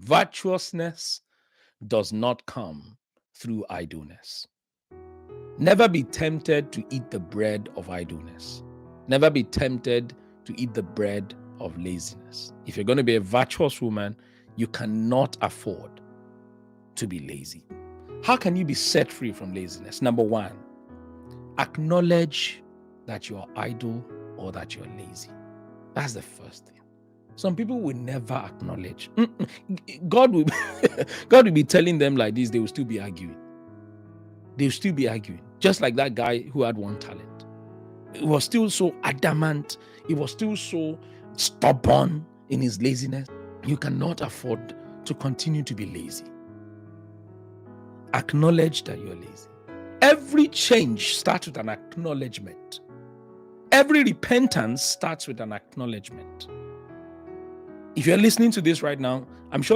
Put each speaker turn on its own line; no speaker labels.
Virtuousness does not come through idleness. Never be tempted to eat the bread of idleness. Never be tempted to eat the bread of laziness. If you're going to be a virtuous woman, you cannot afford to be lazy. How can you be set free from laziness? Number one, acknowledge that you're idle or that you're lazy. That's the first thing. Some people will never acknowledge. God will, God will be telling them like this, they will still be arguing. They will still be arguing. Just like that guy who had one talent. It was still so adamant. He was still so stubborn in his laziness. You cannot afford to continue to be lazy. Acknowledge that you're lazy. Every change starts with an acknowledgement. Every repentance starts with an acknowledgement. If you're listening to this right now, I'm sure